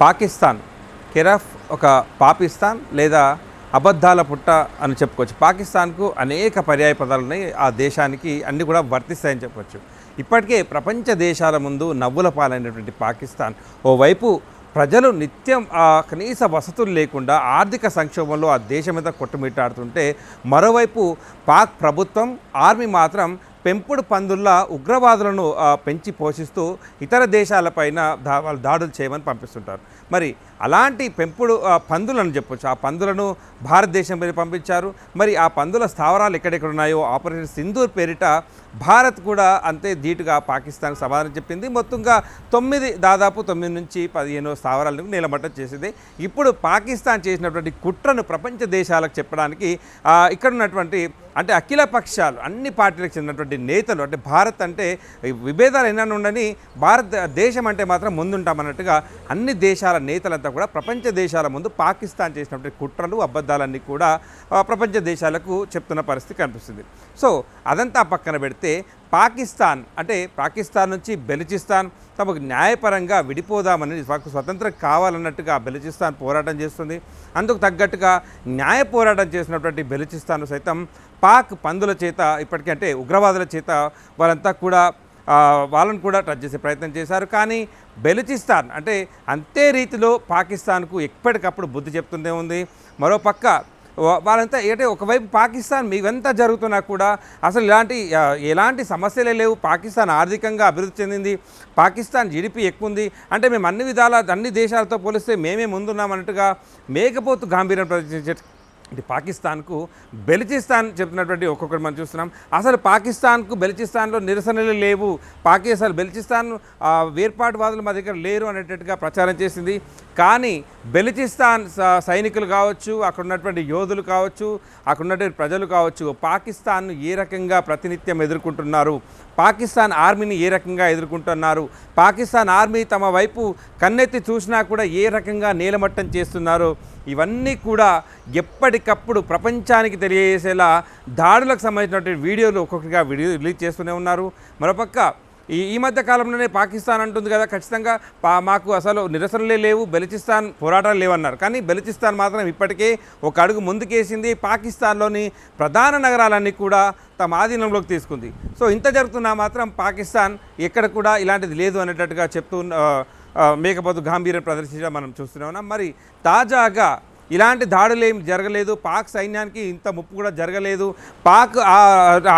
పాకిస్తాన్ కెరఫ్ ఒక పాకిస్తాన్ లేదా అబద్ధాల పుట్ట అని చెప్పుకోవచ్చు. పాకిస్తాన్కు అనేక పర్యాయ పదాలు ఉన్నాయి. ఆ దేశానికి అన్నీ కూడా వర్తిస్తాయని చెప్పవచ్చు. ఇప్పటికే ప్రపంచ దేశాల ముందు నవ్వుల పాలైనటువంటి పాకిస్తాన్ ఓవైపు ప్రజలు నిత్యం కనీస వసతులు లేకుండా ఆర్థిక సంక్షోభంలో ఆ దేశం మీద కొట్టుమిట్టాడుతుంటే, మరోవైపు పాక్ ప్రభుత్వం ఆర్మీ మాత్రం పెంపుడు పందుల్లా ఉగ్రవాదులను పెంచి పోషిస్తూ ఇతర దేశాలపైన వాళ్ళు దాడులు చేయమని పంపిస్తుంటారు. మరి అలాంటి పెంపుడు పందులను చెప్పొచ్చు. ఆ పందులను భారతదేశం మీద పంపించారు. మరి ఆ పందుల స్థావరాలు ఎక్కడెక్కడ ఉన్నాయో ఆపరేషన్ సింధూర్ పేరిట భారత్ కూడా అంతే ధీటుగా పాకిస్తాన్కి సమాధానం చెప్పింది. మొత్తంగా దాదాపు 9 నుంచి 15 స్థావరాలను నిలమట్టం చేసింది. ఇప్పుడు పాకిస్తాన్ చేసినటువంటి కుట్రను ప్రపంచ దేశాలకు చెప్పడానికి ఇక్కడ ఉన్నటువంటి అంటే అఖిల పక్షాలు అన్ని పార్టీలకు చెందినటువంటి నేతలు, అంటే భారత్ అంటే విభేదాలు ఎన్నో ఉండని భారతదేశం అంటే మాత్రం ముందుంటామన్నట్టుగా అన్ని దేశాల నేతలంతా కూడా ప్రపంచ దేశాల ముందు పాకిస్తాన్ చేసినటువంటి కుట్రలు అబద్ధాలన్నీ కూడా ప్రపంచ దేశాలకు చెప్తున్న పరిస్థితి కనిపిస్తుంది. సో అదంతా పక్కన పెడితే పాకిస్తాన్ నుంచి బెలూచిస్తాన్ తమకు న్యాయపరంగా విడిపోదామని స్వతంత్రం కావాలన్నట్టుగా బెలూచిస్తాన్ పోరాటం చేస్తుంది. అందుకు తగ్గట్టుగా న్యాయ పోరాటం చేసినటువంటి బెలూచిస్తాన్ సైతం పాక్ పందుల చేత ఇప్పటికంటే ఉగ్రవాదుల చేత వాళ్ళను కూడా టచ్ చేసే ప్రయత్నం చేశారు. కానీ బెలూచిస్తాన్ అంటే అంతే రీతిలో పాకిస్తాన్కు ఎప్పటికప్పుడు బుద్ధి చెప్తుందే ఉంది. మరోపక్క వాళ్ళంతా అంటే ఒకవైపు పాకిస్తాన్ ఇవంతా జరుగుతున్నా కూడా అసలు ఎలాంటి సమస్యలే లేవు. పాకిస్తాన్ ఆర్థికంగా అభివృద్ధి చెందింది. పాకిస్తాన్ జీడిపి ఎక్కువ ఉంది. అంటే మేము అన్ని దేశాలతో పోలిస్తే మేమే ముందున్నామన్నట్టుగా మేకపోతు గాంభీర్యం ప్రదర్శించే పాకిస్తాన్కు బెలూచిస్తాన్ చెప్తున్నటువంటి ఒక్కొక్కటి మనం చూస్తున్నాం. అసలు పాకిస్తాన్కు బెలూచిస్తాన్లో నిరసనలు లేవు, బెలూచిస్తాన్ వేర్పాటువాదులు మా దగ్గర లేరు అనేటట్టుగా ప్రచారం చేసింది. కానీ బెలూచిస్తాన్ సైనికులు కావచ్చు, అక్కడ ఉన్నటువంటి యోధులు కావచ్చు, అక్కడ ఉన్నటువంటి ప్రజలు కావచ్చు, పాకిస్తాన్ను ఏ రకంగా ప్రతినిత్యం ఎదుర్కొంటున్నారు, పాకిస్తాన్ ఆర్మీని ఏ రకంగా ఎదుర్కొంటున్నారు, పాకిస్తాన్ ఆర్మీ తమ వైపు కన్నెత్తి చూసినా కూడా ఏ రకంగా నేలమట్టం చేస్తున్నారు, ఇవన్నీ కూడా ఎప్పటికప్పుడు ప్రపంచానికి తెలియజేసేలా దాడులకు సంబంధించినటువంటి వీడియోలు ఒక్కొక్కటిగా రిలీజ్ చేస్తూనే ఉన్నారు. మరోపక్క ఈ మధ్య కాలంలోనే పాకిస్తాన్ అంటుంది కదా ఖచ్చితంగా మాకు అసలు నిరసనలే లేవు, బెలూచిస్తాన్ పోరాటాలు లేవన్నారు. కానీ బెలూచిస్తాన్ మాత్రం ఇప్పటికే ఒక అడుగు ముందుకేసింది. పాకిస్తాన్లోని ప్రధాన నగరాలన్నీ కూడా తమ ఆధీనంలోకి తీసుకుంది. సో ఇంత జరుగుతున్నా మాత్రం పాకిస్తాన్ ఎక్కడ కూడా ఇలాంటిది లేదు అనేటట్టుగా చెప్తూ మేకపోతు గాంభీర్యం ప్రదర్శించడం మనం చూస్తూనే ఉన్నాం. మరి తాజాగా ఇలాంటి దాడులు ఏం జరగలేదు, పాక్ సైన్యానికి ఇంత ముప్పు కూడా జరగలేదు, పాక్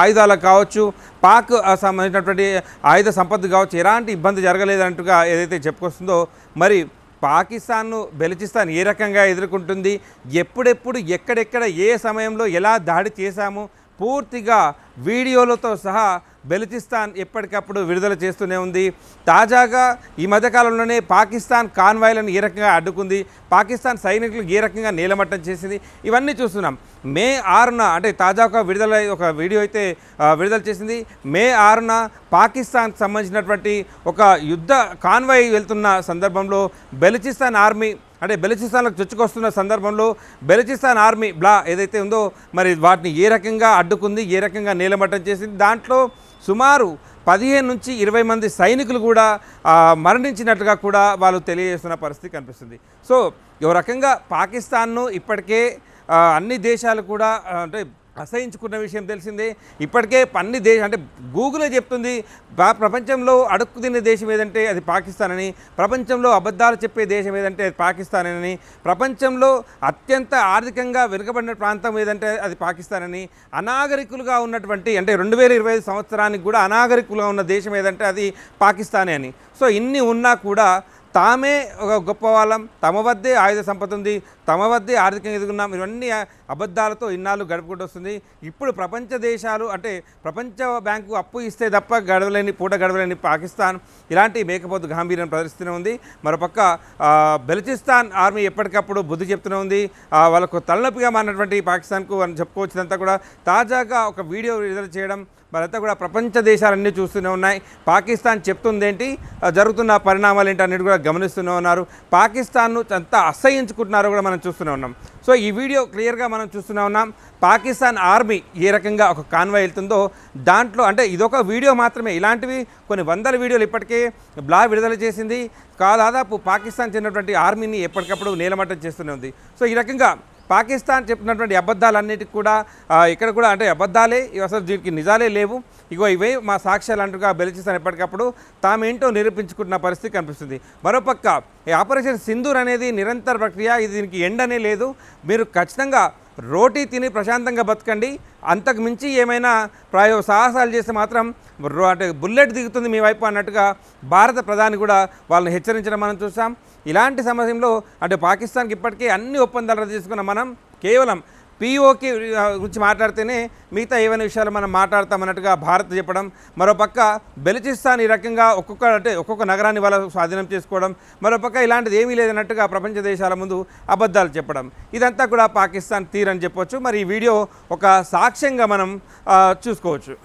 ఆయుధాలకు కావచ్చు, పాక్ సంబంధించినటువంటి ఆయుధ సంపత్తి కావచ్చు ఎలాంటి ఇబ్బంది జరగలేదంటుగా ఏదైతే చెప్పుకొస్తుందో, మరి పాకిస్తాన్ను బెలూచిస్తాన్ ఏ రకంగా ఎదుర్కొంటుంది, ఎప్పుడెప్పుడు ఎక్కడెక్కడ ఏ సమయంలో ఎలా దాడి చేశాము పూర్తిగా వీడియోలతో సహా బెలూచిస్తాన్ ఎప్పటికప్పుడు విడుదల చేస్తూనే ఉంది. తాజాగా ఈ మధ్యకాలంలోనే పాకిస్తాన్ కాన్వాయ్లను ఏ రకంగా అడ్డుకుంది, పాకిస్తాన్ సైనికులు ఏ రకంగా నేలమట్టం చేసింది, ఇవన్నీ చూస్తున్నాం. మే 6న అంటే తాజాగా ఒక వీడియో అయితే విడుదల చేసింది. మే 6న పాకిస్తాన్కి సంబంధించినటువంటి ఒక యుద్ధ కాన్వాయ్ వెళ్తున్న సందర్భంలో బెలూచిస్తాన్ ఆర్మీ అంటే బెలూచిస్తాన్లకు చొచ్చుకొస్తున్న సందర్భంలో బెలూచిస్తాన్ ఆర్మీ ఏదైతే ఉందో మరి వాటిని ఏ రకంగా అడ్డుకుంది, ఏ రకంగా నేలమట్టం చేసింది, దాంట్లో సుమారు 15 నుంచి 20 మంది సైనికులు కూడా మరణించినట్టుగా కూడా వాళ్ళు తెలియజేస్తున్న పరిస్థితి కనిపిస్తుంది. సో ఓ రకంగా పాకిస్తాన్ను ఇప్పటికే అన్ని దేశాలు కూడా అంటే అసహించుకున్న విషయం తెలిసిందే. ఇప్పటికే అన్ని అంటే గూగులే చెప్తుంది ప్రపంచంలో అడుక్కు తినే దేశం ఏదంటే అది పాకిస్తాన్ అని, ప్రపంచంలో అబద్ధాలు చెప్పే దేశం ఏదంటే అది పాకిస్తాన్ అని, ప్రపంచంలో అత్యంత ఆర్థికంగా వెనుకబడిన ప్రాంతం ఏదంటే అది పాకిస్తాన్ అని, అనాగరికులుగా ఉన్నటువంటి అంటే 2025 సంవత్సరానికి కూడా అనాగరికులుగా ఉన్న దేశం ఏదంటే అది పాకిస్తానే అని. సో ఇన్ని ఉన్నా కూడా తామే ఒక గొప్ప వాళ్ళం, తమ వద్దే ఆయుధ సంపద ఉంది, తమ వద్దే ఆర్థికంగా ఎదుగున్నాం, ఇవన్నీ అబద్ధాలతో ఇన్నాళ్ళు గడుపుకుంటూ వస్తుంది. ఇప్పుడు ప్రపంచ దేశాలు అంటే ప్రపంచ బ్యాంకు అప్పు ఇస్తే తప్ప గడవలేని పాకిస్తాన్ ఇలాంటి మేకపోతు గాంభీర్యం ప్రదర్శిస్తూనే ఉంది. మరోపక్క బెలూచిస్తాన్ ఆర్మీ ఎప్పటికప్పుడు బుద్ధి చెప్తూనే ఉంది. వాళ్ళకు తలనొప్పిగా మారినటువంటి పాకిస్తాన్కు అని చెప్పుకోవచ్చుదంతా కూడా తాజాగా ఒక వీడియో విడుదల చేయడం, మరంతా కూడా ప్రపంచ దేశాలన్నీ చూస్తూనే ఉన్నాయి. పాకిస్తాన్ చెప్తుందేంటి, జరుగుతున్న పరిణామాలు ఏంటి అన్నిటి కూడా గమనిస్తూనే ఉన్నారు. పాకిస్తాన్ను అంతా అసహ్యించుకుంటున్నారో కూడా మనం చూస్తూనే ఉన్నాం. సో ఈ వీడియో క్లియర్గా మనం చూస్తూనే ఉన్నాం. పాకిస్తాన్ ఆర్మీ ఏ రకంగా ఒక కాన్వాయ్ వెళ్తుందో దాంట్లో, అంటే ఇదొక వీడియో మాత్రమే, ఇలాంటివి కొన్ని వందల వీడియోలు ఇప్పటికే బ్లాగ్ విడుదల చేసింది. దాదాపు పాకిస్తాన్ చెందినటువంటి ఆర్మీని ఎప్పటికప్పుడు నేలమట్టం చేస్తూనే ఉంది. సో ఈ రకంగా పాకిస్తాన్ చెప్పినటువంటి అబద్ధాలన్నిటికి కూడా ఇక్కడ కూడా అంటే అబద్ధాలే, అసలు దీనికి నిజాలే లేవు, ఇగో ఇవే మా సాక్ష్యాలు అంటుగా బెలూచిస్తాన్ ఎప్పటికప్పుడు తామేంటో నిరూపించుకుంటున్న పరిస్థితి కనిపిస్తుంది. మరోపక్క ఈ ఆపరేషన్ సింధూర్ అనేది నిరంతర ప్రక్రియ, ఇది దీనికి ఎండనే లేదు. మీరు ఖచ్చితంగా రోటీ తిని ప్రశాంతంగా బతకండి, అంతకు మించి ఏమైనా సాహసాలు చేస్తే మాత్రం అంటే బుల్లెట్ దిగుతుంది మీ వైపు అన్నట్టుగా భారత ప్రధాని కూడా వాళ్ళని హెచ్చరించడం మనం చూసాం. ఇలాంటి సమయంలో అంటే పాకిస్తాన్కి ఇప్పటికే అన్ని ఒప్పందాలు రద్దు చేసుకున్న మనం కేవలం పిఓకే గురించి మాట్లాడితేనే మిగతా ఏవైనా విషయాలు మనం మాట్లాడతామన్నట్టుగా భారత్ చెప్పడం, మరోపక్క బెలూచిస్తాన్ ఈ రకంగా ఒక్కొక్క నగరాన్ని వాళ్ళ స్వాధీనం చేసుకోవడం, మరోపక్క ఇలాంటిది ఏమీ లేదన్నట్టుగా ప్రపంచ దేశాల ముందు అబద్ధాలు చెప్పడం, ఇదంతా కూడా పాకిస్తాన్ తీరని చెప్పొచ్చు. మరి ఈ వీడియో ఒక సాక్ష్యంగా మనం చూసుకోవచ్చు.